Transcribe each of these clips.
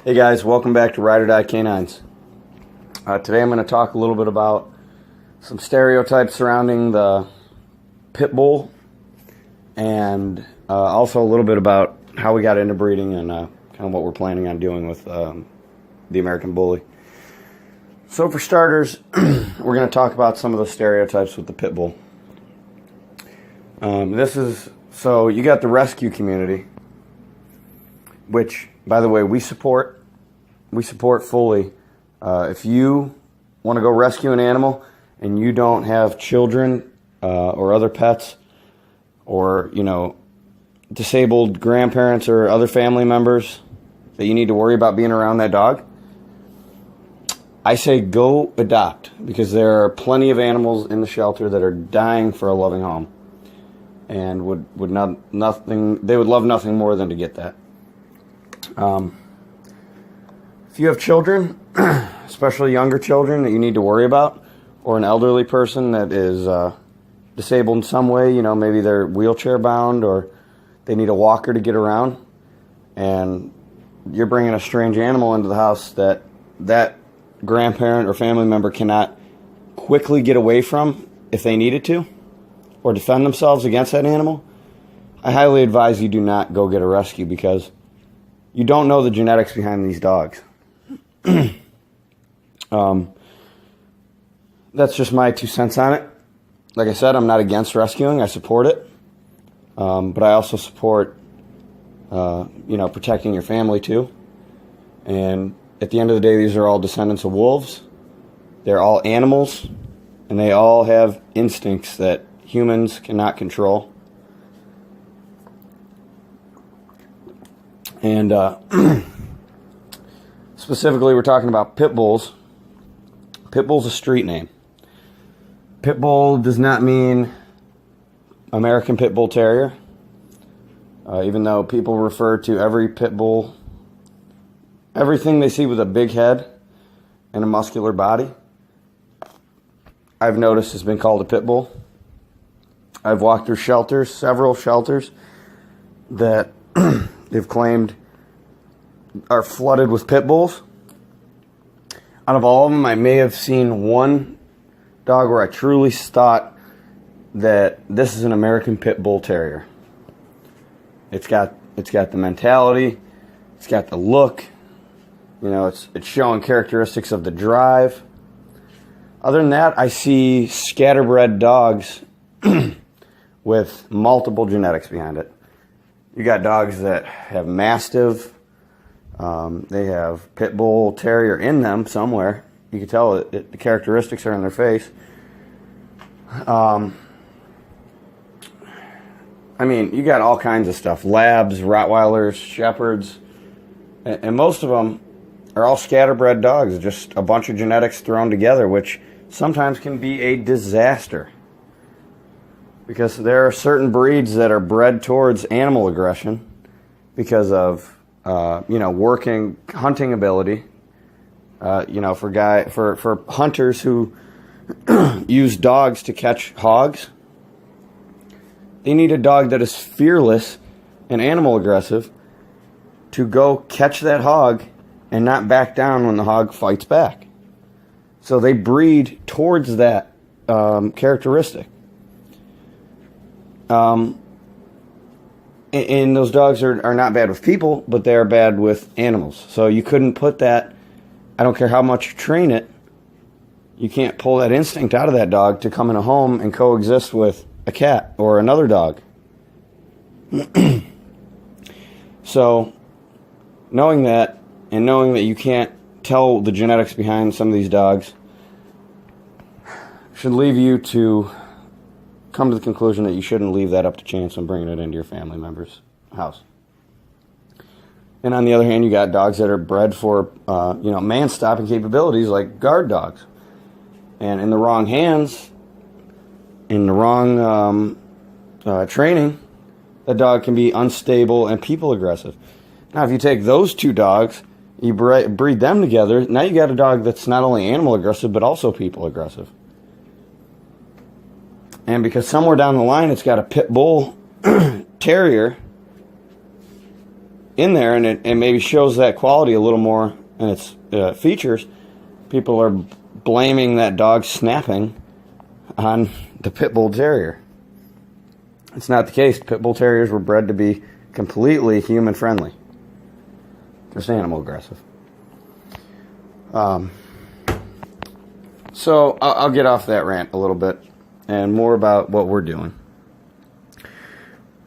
Hey guys, welcome back to Ride or Die Canines. Today I'm going to talk a little bit about some stereotypes surrounding the pit bull, and also a little bit about how we got into breeding and kind of what we're planning on doing with the American Bully. So for starters, we're going to talk about some of the stereotypes with the pit bull. So you got the rescue community, which, by the way, we support fully. If you want to go rescue an animal and you don't have children or other pets, or disabled grandparents or other family members that you need to worry about being around that dog, I say go adopt, because there are plenty of animals in the shelter that are dying for a loving home and would love nothing more than to get that. If you have children, especially younger children that you need to worry about, or an elderly person that is disabled in some way, maybe they're wheelchair bound or they need a walker to get around, and you're bringing a strange animal into the house that grandparent or family member cannot quickly get away from if they needed to, or defend themselves against that animal, I highly advise you do not go get a rescue, because you don't know the genetics behind these dogs. That's just my 2 cents on it. Like I said, I'm not against rescuing. I support it. But I also support, protecting your family too. And at the end of the day, these are all descendants of wolves. They're all animals, and they all have instincts that humans cannot control. And specifically, we're talking about pit bulls. Pit bull's a street name. Pit bull does not mean American Pit Bull Terrier, even though people refer to every pit bull, everything they see with a big head and a muscular body, I've noticed has been called a pit bull. I've walked through shelters, several shelters, that they've claimed are flooded with pit bulls. Out of all of them, I may have seen one dog where I truly thought that this is an American Pit Bull Terrier. It's got the mentality, it's got the look, it's showing characteristics of the drive. Other than that, I see scatterbred dogs with multiple genetics behind it. You got dogs that have Mastiff. They have Pit Bull Terrier in them somewhere. You can tell the characteristics are in their face. You got all kinds of stuff. Labs, Rottweilers, Shepherds. And most of them are all scatterbred dogs. Just a bunch of genetics thrown together, which sometimes can be a disaster. Because there are certain breeds that are bred towards animal aggression because of working hunting ability. For hunters who use dogs to catch hogs, they need a dog that is fearless and animal aggressive to go catch that hog and not back down when the hog fights back. So they breed towards that characteristic. And those dogs are not bad with people, but they are bad with animals. So you couldn't put that, I don't care how much you train it, you can't pull that instinct out of that dog to come in a home and coexist with a cat or another dog. So knowing that, and knowing that you can't tell the genetics behind some of these dogs, should leave you to come to the conclusion that you shouldn't leave that up to chance when bringing it into your family member's house. And on the other hand, you got dogs that are bred for, man-stopping capabilities, like guard dogs. And in the wrong hands, in the wrong training, that dog can be unstable and people aggressive. Now, if you take those two dogs, you breed them together, now you got a dog that's not only animal aggressive, but also people aggressive. And because somewhere down the line it's got a pit bull terrier, in there, and it maybe shows that quality a little more in its features, people are blaming that dog snapping on the pit bull terrier. It's not the case. Pit bull terriers were bred to be completely human friendly, just animal aggressive. So I'll get off that rant a little bit and more about what we're doing.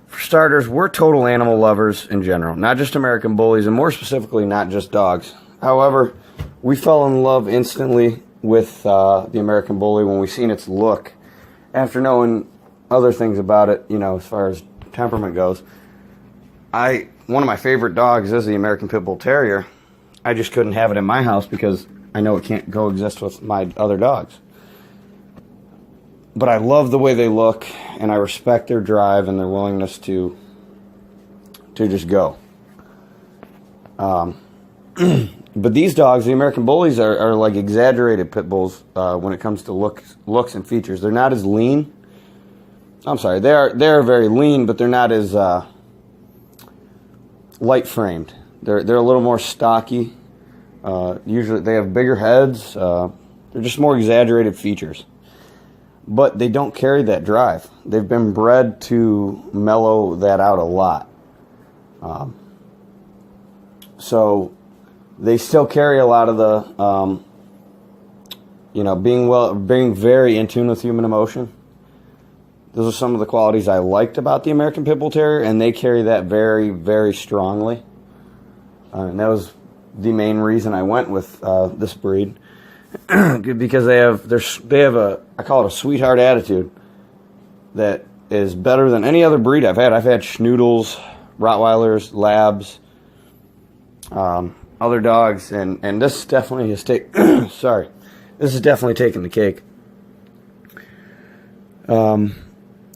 For starters, we're total animal lovers in general, not just American bullies, and more specifically, not just dogs. However, we fell in love instantly with the American bully when we seen its look. After knowing other things about it, you know, as far as temperament goes, one of my favorite dogs is the American Pit Bull Terrier. I just couldn't have it in my house because I know it can't coexist with my other dogs. But I love the way they look, and I respect their drive and their willingness to just go. But these dogs, the American bullies, are like exaggerated pit bulls when it comes to looks and features. They're not as lean. I'm sorry, they are very lean, but they're not as light framed. They're a little more stocky. Usually they have bigger heads. They're just more exaggerated features. But they don't carry that drive. They've been bred to mellow that out a lot. So they still carry a lot of the, being very in tune with human emotion. Those are some of the qualities I liked about the American Pit Bull Terrier, and they carry that very, very strongly. And that was the main reason I went with this breed. Because they have I call it a sweetheart attitude that is better than any other breed I've had. I've had schnoodles, Rottweilers, Labs, other dogs, and this definitely has taken this is definitely taking the cake.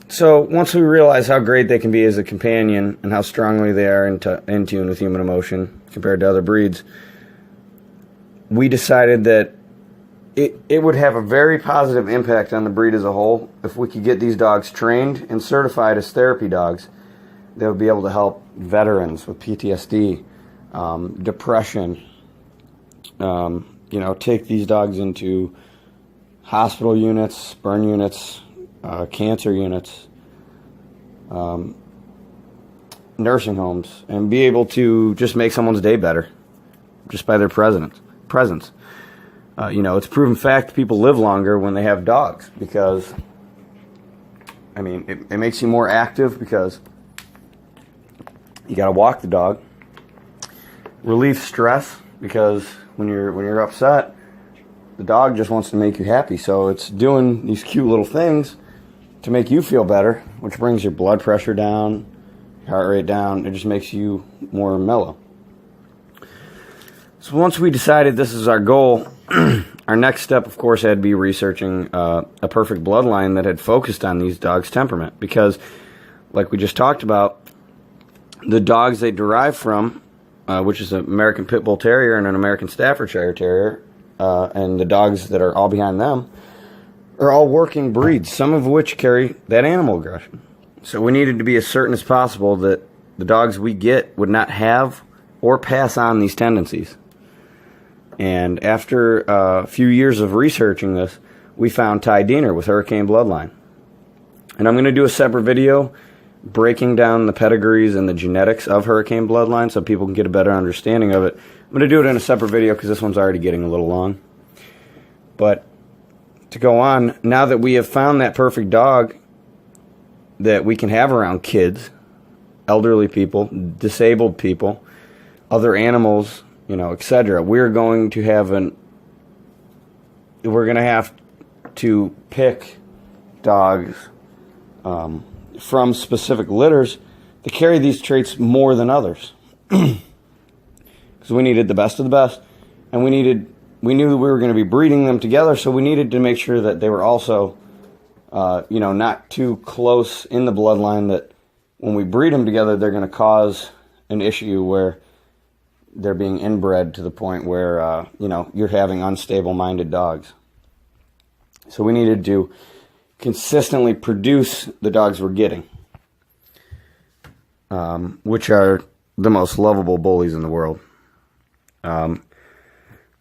So once we realize how great they can be as a companion and how strongly they are in tune with human emotion compared to other breeds, we decided that it would have a very positive impact on the breed as a whole if we could get these dogs trained and certified as therapy dogs. They would be able to help veterans with PTSD, depression, take these dogs into hospital units, burn units, cancer units, nursing homes, and be able to just make someone's day better just by their presence. It's proven fact people live longer when they have dogs because, it makes you more active because you got to walk the dog. Relieve stress because when you're upset, the dog just wants to make you happy. So it's doing these cute little things to make you feel better, which brings your blood pressure down, heart rate down. It just makes you more mellow. So once we decided this is our goal, our next step, of course, had to be researching a perfect bloodline that had focused on these dogs' temperament. Because, like we just talked about, the dogs they derive from, which is an American Pit Bull Terrier and an American Staffordshire Terrier, and the dogs that are all behind them, are all working breeds, some of which carry that animal aggression. So we needed to be as certain as possible that the dogs we get would not have or pass on these tendencies. And after a few years of researching this, we found Ty Diener with Hurricanebloodline. And I'm going to do a separate video breaking down the pedigrees and the genetics of Hurricanebloodline so people can get a better understanding of it. I'm going to do it in a separate video because this one's already getting a little long. But to go on, now that we have found that perfect dog that we can have around kids, elderly people, disabled people, other animals, etc., we're going to have to pick dogs from specific litters that carry these traits more than others. Because we needed the best of the best, and we knew that we were going to be breeding them together, so we needed to make sure that they were also, not too close in the bloodline that when we breed them together, they're going to cause an issue where they're being inbred to the point where, you're having unstable-minded dogs. So we needed to consistently produce the dogs we're getting, which are the most lovable bullies in the world.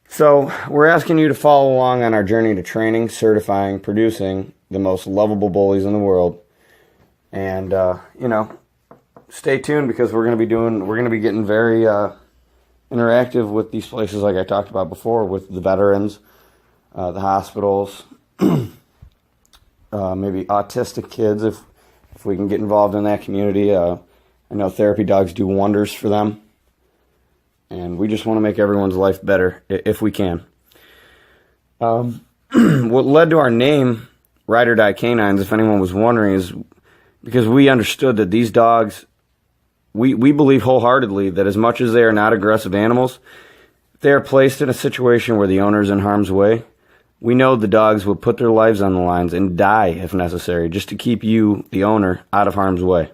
So we're asking you to follow along on our journey to training, certifying, producing the most lovable bullies in the world. And, stay tuned, because we're going to be getting very interactive with these places, like I talked about before, with the veterans, the hospitals, maybe autistic kids, if we can get involved in that community. I know therapy dogs do wonders for them, and we just want to make everyone's life better if we can. What led to our name, Ride or Die Canines, if anyone was wondering, is because we understood that these dogs, we believe wholeheartedly that as much as they are not aggressive animals, if they are placed in a situation where the owner is in harm's way, we know the dogs will put their lives on the lines and die if necessary, just to keep you, the owner, out of harm's way.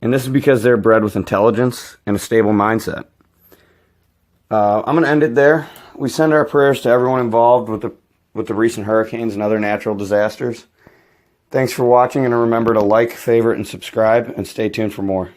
And this is because they're bred with intelligence and a stable mindset. I'm going to end it there. We send our prayers to everyone involved with the recent hurricanes and other natural disasters. Thanks for watching, and remember to like, favorite, and subscribe, and stay tuned for more.